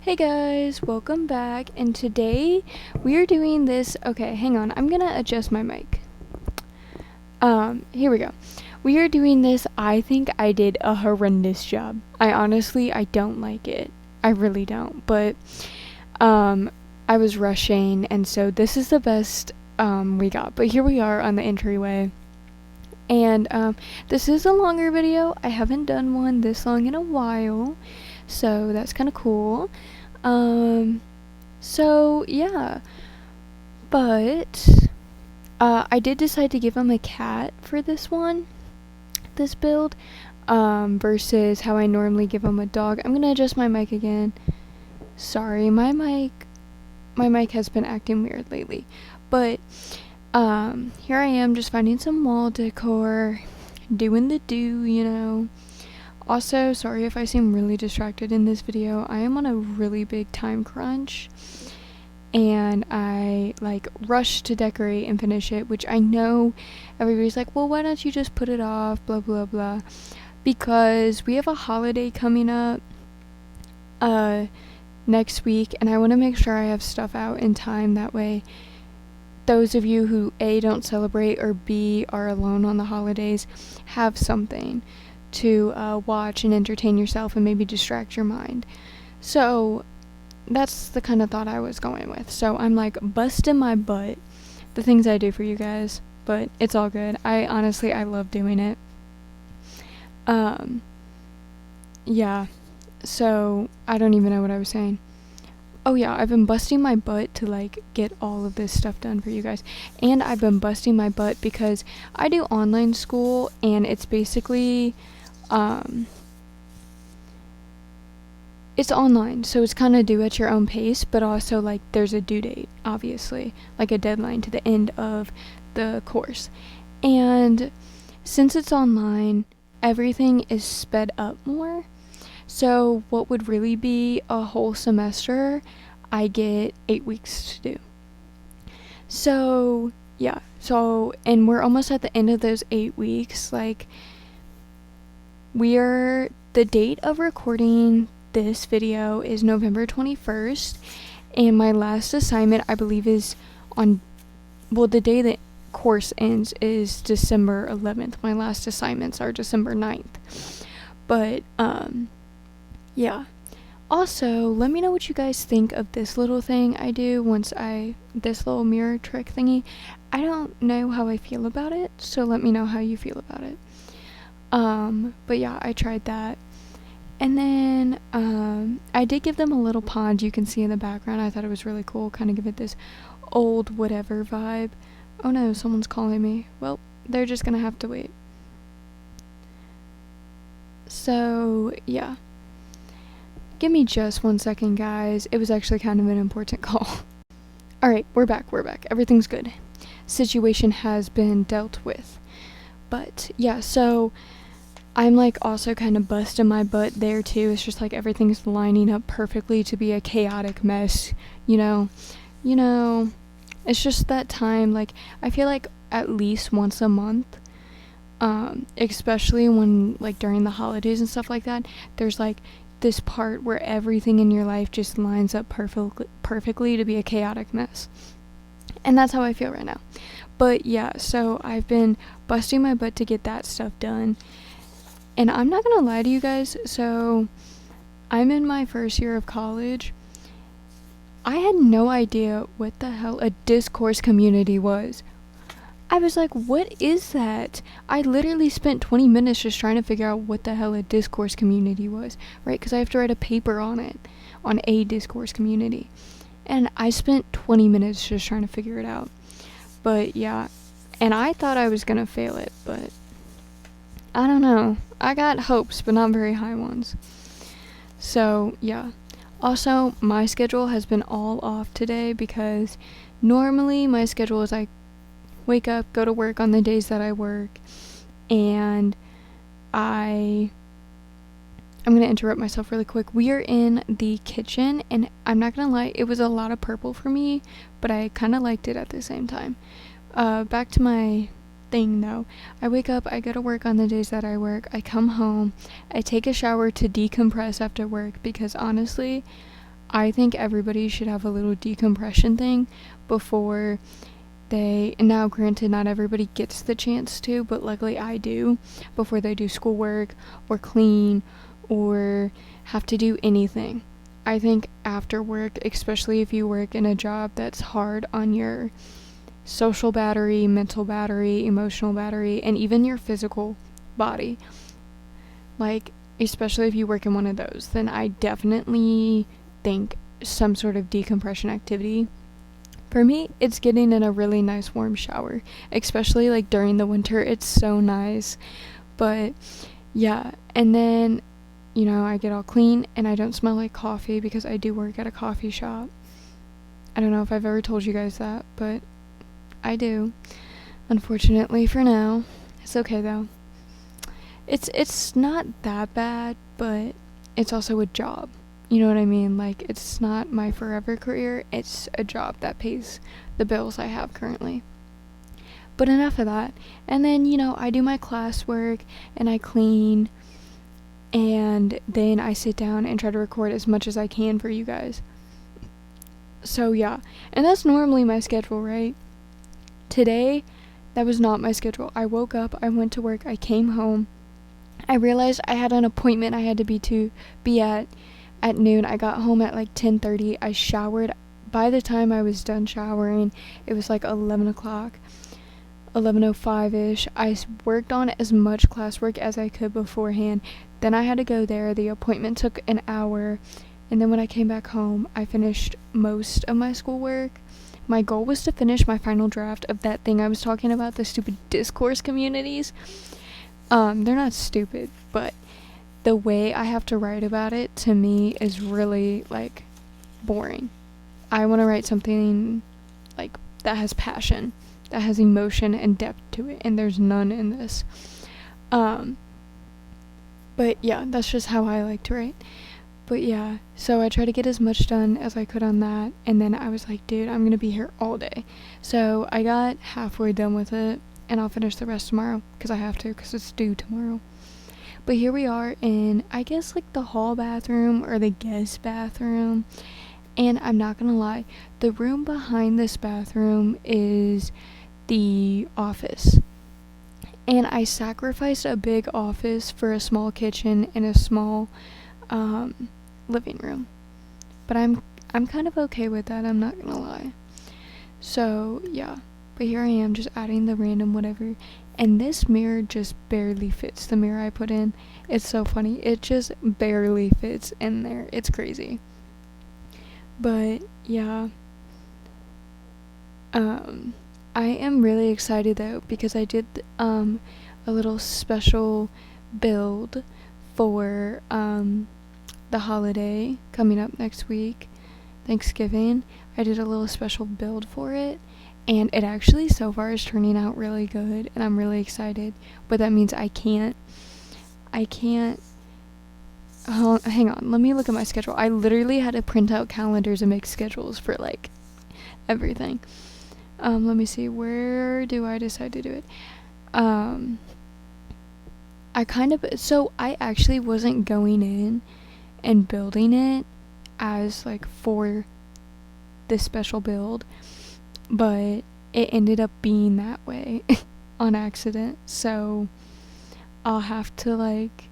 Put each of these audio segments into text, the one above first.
Hey guys, welcome back, and today we are doing this. Okay, hang on, I'm gonna adjust my mic. Here we go. We are doing this. I think I did a horrendous job. I don't like it. I really don't, but I was rushing, and so this is the best we got. But here we are on the entryway. And this is a longer video. I haven't done one this long in a while, so that's kind of cool. So yeah, but I did decide to give him a cat for this build, versus how I normally give him a dog. I'm gonna adjust my mic again. Sorry, my mic has been acting weird lately, but here I am just finding some wall decor, doing the do. Also, sorry if I seem really distracted in this video. I am on a really big time crunch, and I rush to decorate and finish it, which I know everybody's like, well, why don't you just put it off, blah blah blah, because we have a holiday coming up next week, and I want to make sure I have stuff out in time. That way those of you who A, don't celebrate, or B, are alone on the holidays, have something to watch and entertain yourself and maybe distract your mind. So that's the kind of thought I was going with. So I'm busting my butt, the things I do for you guys, but it's all good. I love doing it. Yeah, so I don't even know what I was saying. Oh yeah, I've been busting my butt to get all of this stuff done for you guys. And I've been busting my butt because I do online school, and it's basically it's online, so it's kind of do at your own pace, but also there's a due date, obviously, a deadline to the end of the course. And since it's online, everything is sped up more. So what would really be a whole semester, I get 8 weeks to do. So yeah, and we're almost at the end of those 8 weeks. The date of recording this video is November 21st, and my last assignment, I believe, is the day that course ends is December 11th. My last assignments are December 9th. But yeah. Also, let me know what you guys think of this little thing I do this little mirror trick thingy. I don't know how I feel about it, so let me know how you feel about it. But yeah, I tried that. And then I did give them a little pond you can see in the background. I thought it was really cool, kind of give it this old whatever vibe. Oh no, someone's calling me. Well, they're just gonna have to wait. So yeah, give me just 1 second, guys. It was actually kind of an important call. Alright, we're back. Everything's good. Situation has been dealt with. But yeah, so I'm also kind of busting my butt there too. It's just everything's lining up perfectly to be a chaotic mess, you know. It's just that time, I feel at least once a month, especially when during the holidays and stuff like that, there's this part where everything in your life just lines up perfectly to be a chaotic mess. And that's how I feel right now. But yeah, so I've been busting my butt to get that stuff done. And I'm not gonna lie to you guys, so I'm in my first year of college. I had no idea what the hell a discourse community was. I was like, what is that? I literally spent 20 minutes just trying to figure out what the hell a discourse community was, right? Because I have to write a paper on it, on a discourse community. And I spent 20 minutes just trying to figure it out. But yeah, and I thought I was gonna fail it, but I don't know. I got hopes, but not very high ones. So yeah. Also, my schedule has been all off today because normally my schedule is wake up, go to work on the days that I work, and I'm gonna interrupt myself really quick. We are in the kitchen, and I'm not gonna lie, it was a lot of purple for me, but I kind of liked it at the same time. Back to my thing though. I wake up, I go to work on the days that I work, I come home, I take a shower to decompress after work, because honestly, I think everybody should have a little decompression thing before they, and now granted not everybody gets the chance to, but luckily I do, before they do schoolwork or clean or have to do anything. I think after work, especially if you work in a job that's hard on your social battery, mental battery, emotional battery, and even your physical body, like especially if you work in one of those, then I definitely think some sort of decompression activity. For me, it's getting in a really nice warm shower, especially like during the winter. It's so nice. But yeah, and then I get all clean and I don't smell like coffee because I do work at a coffee shop. I don't know if I've ever told you guys that, but I do. Unfortunately for now. It's okay though. It's not that bad, but it's also a job. You know what I mean? Like, it's not my forever career. It's a job that pays the bills I have currently. But enough of that. And then, I do my classwork and I clean. And then I sit down and try to record as much as I can for you guys. So, yeah. And that's normally my schedule, right? Today, that was not my schedule. I woke up, I went to work, I came home. I realized I had an appointment I had to be at noon. I got home at like 10:30. I showered. By the time I was done showering, it was like 11 o'clock, 11:05ish. I worked on as much classwork as I could beforehand. Then I had to go there. The appointment took an hour. And then when I came back home, I finished most of my schoolwork. My goal was to finish my final draft of that thing I was talking about, the stupid discourse communities. They're not stupid, but the way I have to write about it, to me, is really, like, boring. I want to write something, like, that has passion, that has emotion and depth to it, and there's none in this. But, yeah, that's just how I like to write. But, yeah, so I tried to get as much done as I could on that, and then I was like, dude, I'm going to be here all day. So I got halfway done with it, and I'll finish the rest tomorrow, because I have to, because it's due tomorrow. But here we are in, I guess, like the hall bathroom or the guest bathroom. And I'm not gonna lie, the room behind this bathroom is the office. And I sacrificed a big office for a small kitchen and a small living room. But I'm kind of okay with that, I'm not gonna lie. So, yeah. But here I am just adding the random whatever. And this mirror just barely fits the mirror I put in. It's so funny. It just barely fits in there. It's crazy. But, yeah. I am really excited, though, because I did a little special build for the holiday coming up next week, Thanksgiving. I did a little special build for it. And it actually so far is turning out really good, and I'm really excited. But that means I can't, hang on, let me look at my schedule. I literally had to print out calendars and make schedules for, like, everything. Let me see, where do I decide to do it? I actually wasn't going in and building it as, like, for this special build. But it ended up being that way on accident, so I'll have to, like,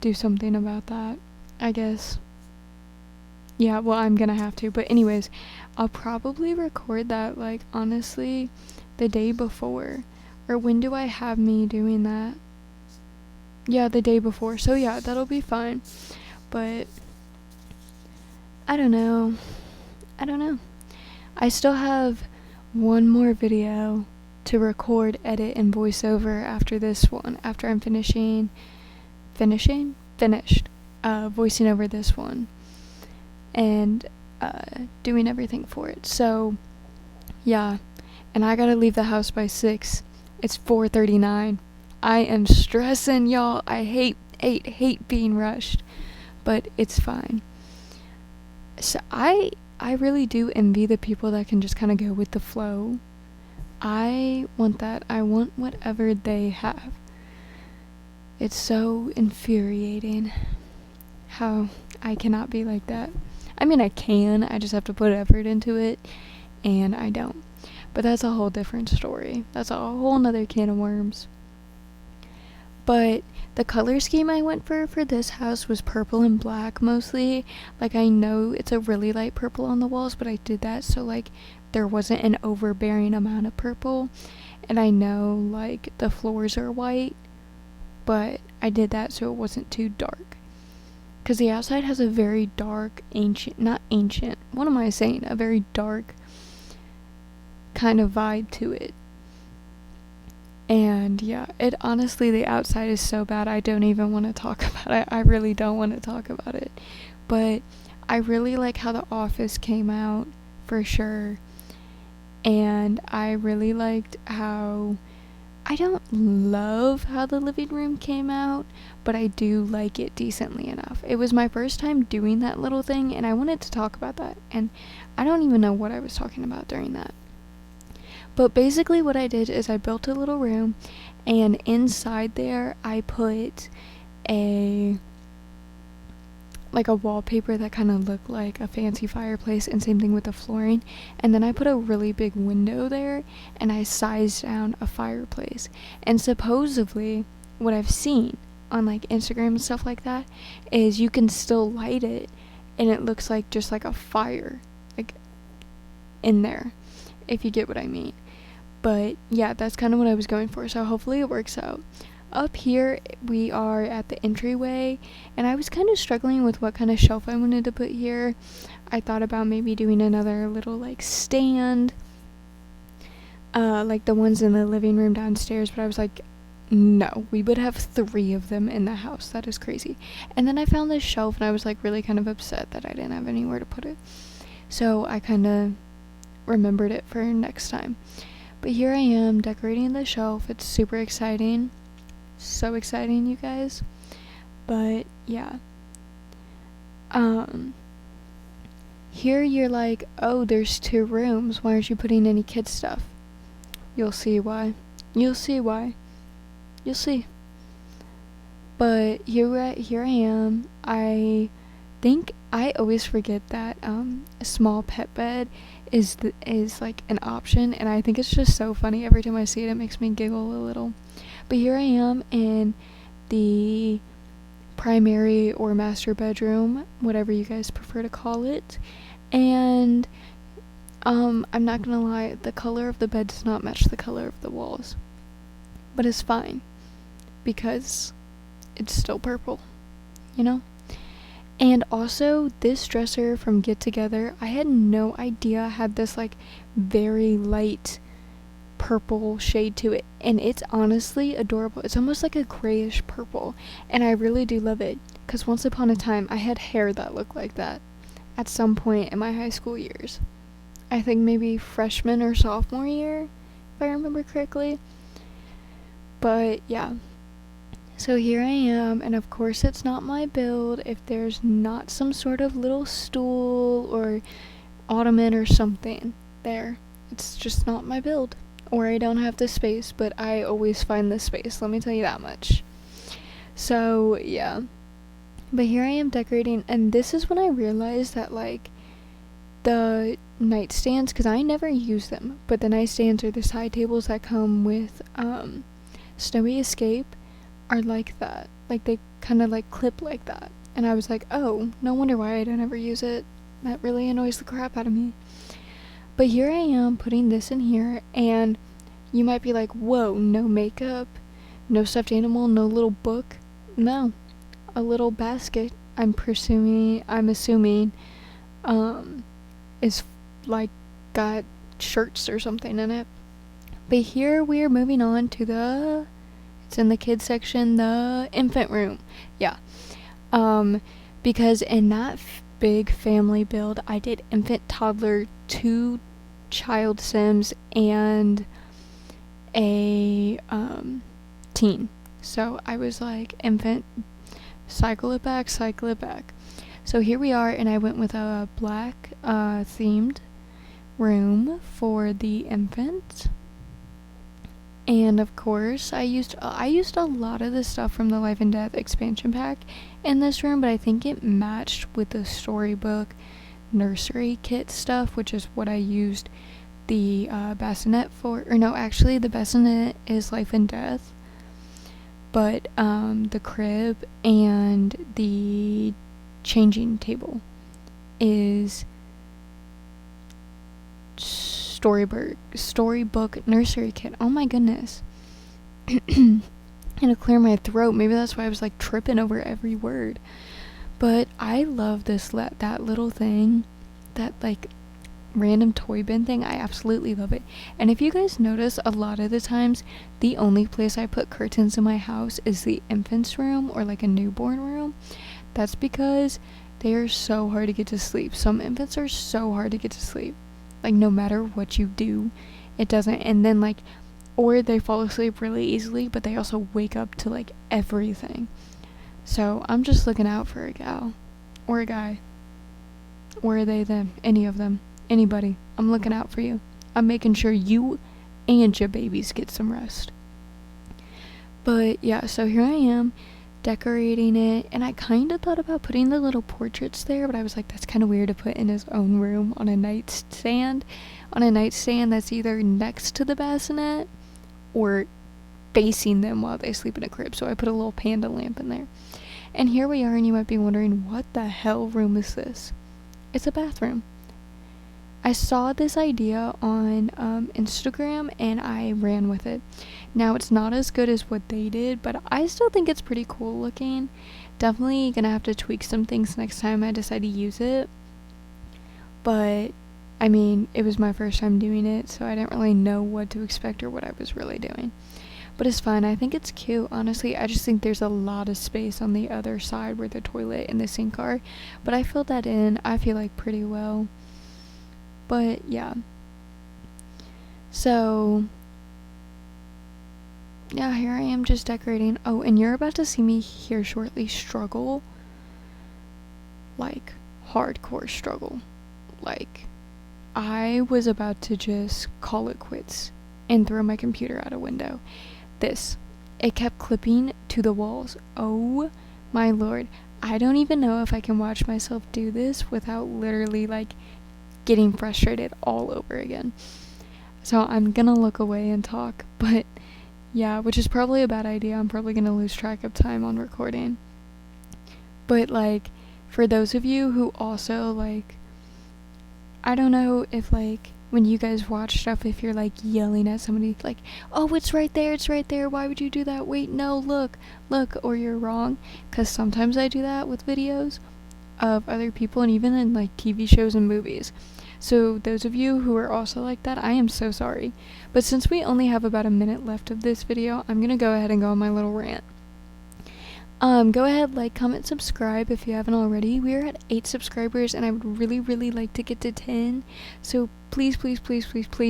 do something about that, I guess. Yeah, well, I'm gonna have to, but anyways, I'll probably record that, like, honestly, the day before. Or when do I have me doing that? Yeah, the day before, so yeah, that'll be fine. But I don't know. I still have one more video to record, edit, and voice over after this one, after I'm finished voicing over this one and doing everything for it. So yeah, and I gotta leave the house by 6. It's 4:39. I am stressing, y'all. I hate being rushed, but it's fine. So I really do envy the people that can just kind of go with the flow. I want that. I want whatever they have. It's so infuriating how I cannot be like that. I mean, I can, I just have to put effort into it, and I don't. But that's a whole different story. That's a whole nother can of worms. But the color scheme I went for this house was purple and black mostly. Like, I know it's a really light purple on the walls, but I did that so, like, there wasn't an overbearing amount of purple. And I know, like, the floors are white, but I did that so it wasn't too dark. Because the outside has a very dark, not ancient, what am I saying? A very dark kind of vibe to it. And yeah, it honestly, the outside is so bad, I don't even want to talk about it. I really don't want to talk about it. But I really like how the office came out, for sure. And I really liked how, I don't love how the living room came out, but I do like it decently enough. It was my first time doing that little thing, and I wanted to talk about that. And I don't even know what I was talking about during that. But basically what I did is I built a little room, and inside there I put a wallpaper that kind of looked like a fancy fireplace, and same thing with the flooring. And then I put a really big window there, and I sized down a fireplace. And supposedly what I've seen on like Instagram and stuff like that is you can still light it and it looks like just like a fire like in there, if you get what I mean. But yeah, that's kind of what I was going for, so hopefully it works out. Up here, we are at the entryway, and I was kind of struggling with what kind of shelf I wanted to put here. I thought about maybe doing another little, like, stand, like the ones in the living room downstairs, but I was like, no, we would have 3 of them in the house. That is crazy. And then I found this shelf, and I was, like, really kind of upset that I didn't have anywhere to put it. So I kind of remembered it for next time. But here I am decorating the shelf. It's super exciting. So exciting, you guys. But yeah. Here you're like, oh, there's 2 rooms. Why aren't you putting any kid stuff? You'll see why. You'll see why. You'll see. But here I am. I think I always forget that a small pet bed is like an option, and I think it's just so funny. Every time I see it, it makes me giggle a little. But here I am in the primary or master bedroom, whatever you guys prefer to call it, and I'm not gonna lie, the color of the bed does not match the color of the walls, but it's fine because it's still purple, you know. And also, this dresser from Get Together, I had no idea had this like very light purple shade to it, and it's honestly adorable. It's almost like a grayish purple, and I really do love it, because once upon a time I had hair that looked like that at some point in my high school years. I think maybe freshman or sophomore year, if I remember correctly. But yeah. So here I am, and of course it's not my build if there's not some sort of little stool or ottoman or something there. It's just not my build. Or I don't have the space, but I always find the space, let me tell you that much. So yeah. But here I am decorating, and this is when I realized that like the nightstands, because I never use them, but the nightstands or the side tables that come with Snowy Escape are like that. Like they kind of like clip like that. And I was like, oh, no wonder why I don't ever use it. That really annoys the crap out of me. But here I am putting this in here, and you might be like, whoa, no makeup, no stuffed animal, no little book. No, a little basket. I'm assuming is like got shirts or something in it. But here we are moving on to it's in the kids section, the infant room. Yeah. Because in that big family build, I did infant, toddler, 2 child sims, and a teen. So I was like, infant, cycle it back. So here we are, and I went with a black themed room for the infant. And of course, I used a lot of the stuff from the Life and Death expansion pack in this room, but I think it matched with the storybook nursery kit stuff, which is what I used the bassinet for. Or no, actually the bassinet is Life and Death, but the crib and the changing table is storybook nursery kit. Oh my goodness. And to clear my throat, maybe that's why I was like tripping over every word. But I love that little thing, that like random toy bin thing. I absolutely love it. And if you guys notice, a lot of the times the only place I put curtains in my house is the infant's room or like a newborn room. That's because they are so hard to get to sleep. Some infants are so hard to get to sleep. Like no matter what you do, it doesn't. And then like, or they fall asleep really easily, but they also wake up to like everything. So I'm just looking out for a gal or a guy, or they, them, any of them, anybody. I'm looking out for you. I'm making sure you and your babies get some rest. But yeah, so here I am decorating it, and I kind of thought about putting the little portraits there, but I was like, that's kind of weird to put in his own room on a nightstand that's either next to the bassinet or facing them while they sleep in a crib. So I put a little panda lamp in there. And here we are, and you might be wondering, what the hell room is this? It's a bathroom. I saw this idea on Instagram and I ran with it. Now it's not as good as what they did, but I still think it's pretty cool looking. Definitely gonna have to tweak some things next time I decide to use it. But I mean, it was my first time doing it, so I didn't really know what to expect or what I was really doing. But it's fine. I think it's cute, honestly. I just think there's a lot of space on the other side where the toilet and the sink are. But I filled that in, I feel like, pretty well. But yeah. So yeah, here I am just decorating. Oh, and you're about to see me here shortly struggle. Like, hardcore struggle. Like, I was about to just call it quits and throw my computer out a window. It kept clipping to the walls. Oh my lord. I don't even know if I can watch myself do this without literally like getting frustrated all over again. So I'm gonna look away and talk, but yeah, which is probably a bad idea. I'm probably gonna lose track of time on recording. But like, for those of you who also like, I don't know if like when you guys watch stuff, if you're like yelling at somebody like, oh, it's right there, why would you do that, wait, no, look, or you're wrong, because sometimes I do that with videos of other people and even in like TV shows and movies. So those of you who are also like that, I am so sorry. But since we only have about a minute left of this video, I'm gonna go ahead and go on my little rant. Go ahead, like, comment, subscribe if you haven't already. We are at 8 subscribers and I would really, really like to get to 10. So please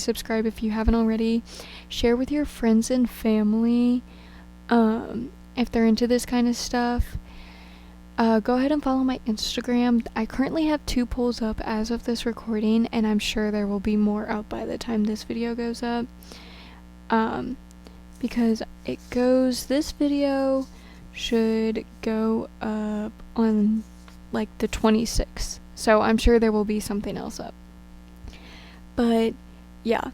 subscribe if you haven't already. Share with your friends and family, if they're into this kind of stuff. Go ahead and follow my Instagram. I currently have 2 polls up as of this recording, and I'm sure there will be more out by the time this video goes up. Because this video should go up on like the 26th, so I'm sure there will be something else up. But yeah,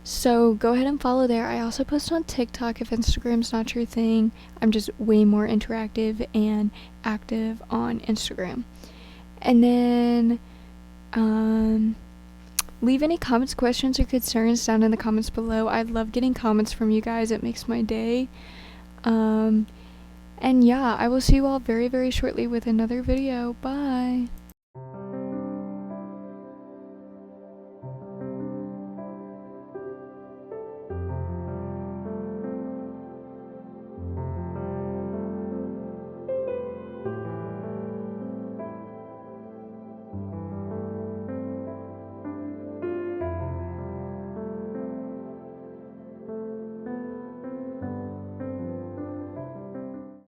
so go ahead and follow there. I also post on TikTok if Instagram's not your thing. I'm just way more interactive and active on Instagram. And then leave any comments, questions, or concerns down in the comments below. I love getting comments from you guys. It makes my day. And yeah, I will see you all very, very shortly with another video. Bye!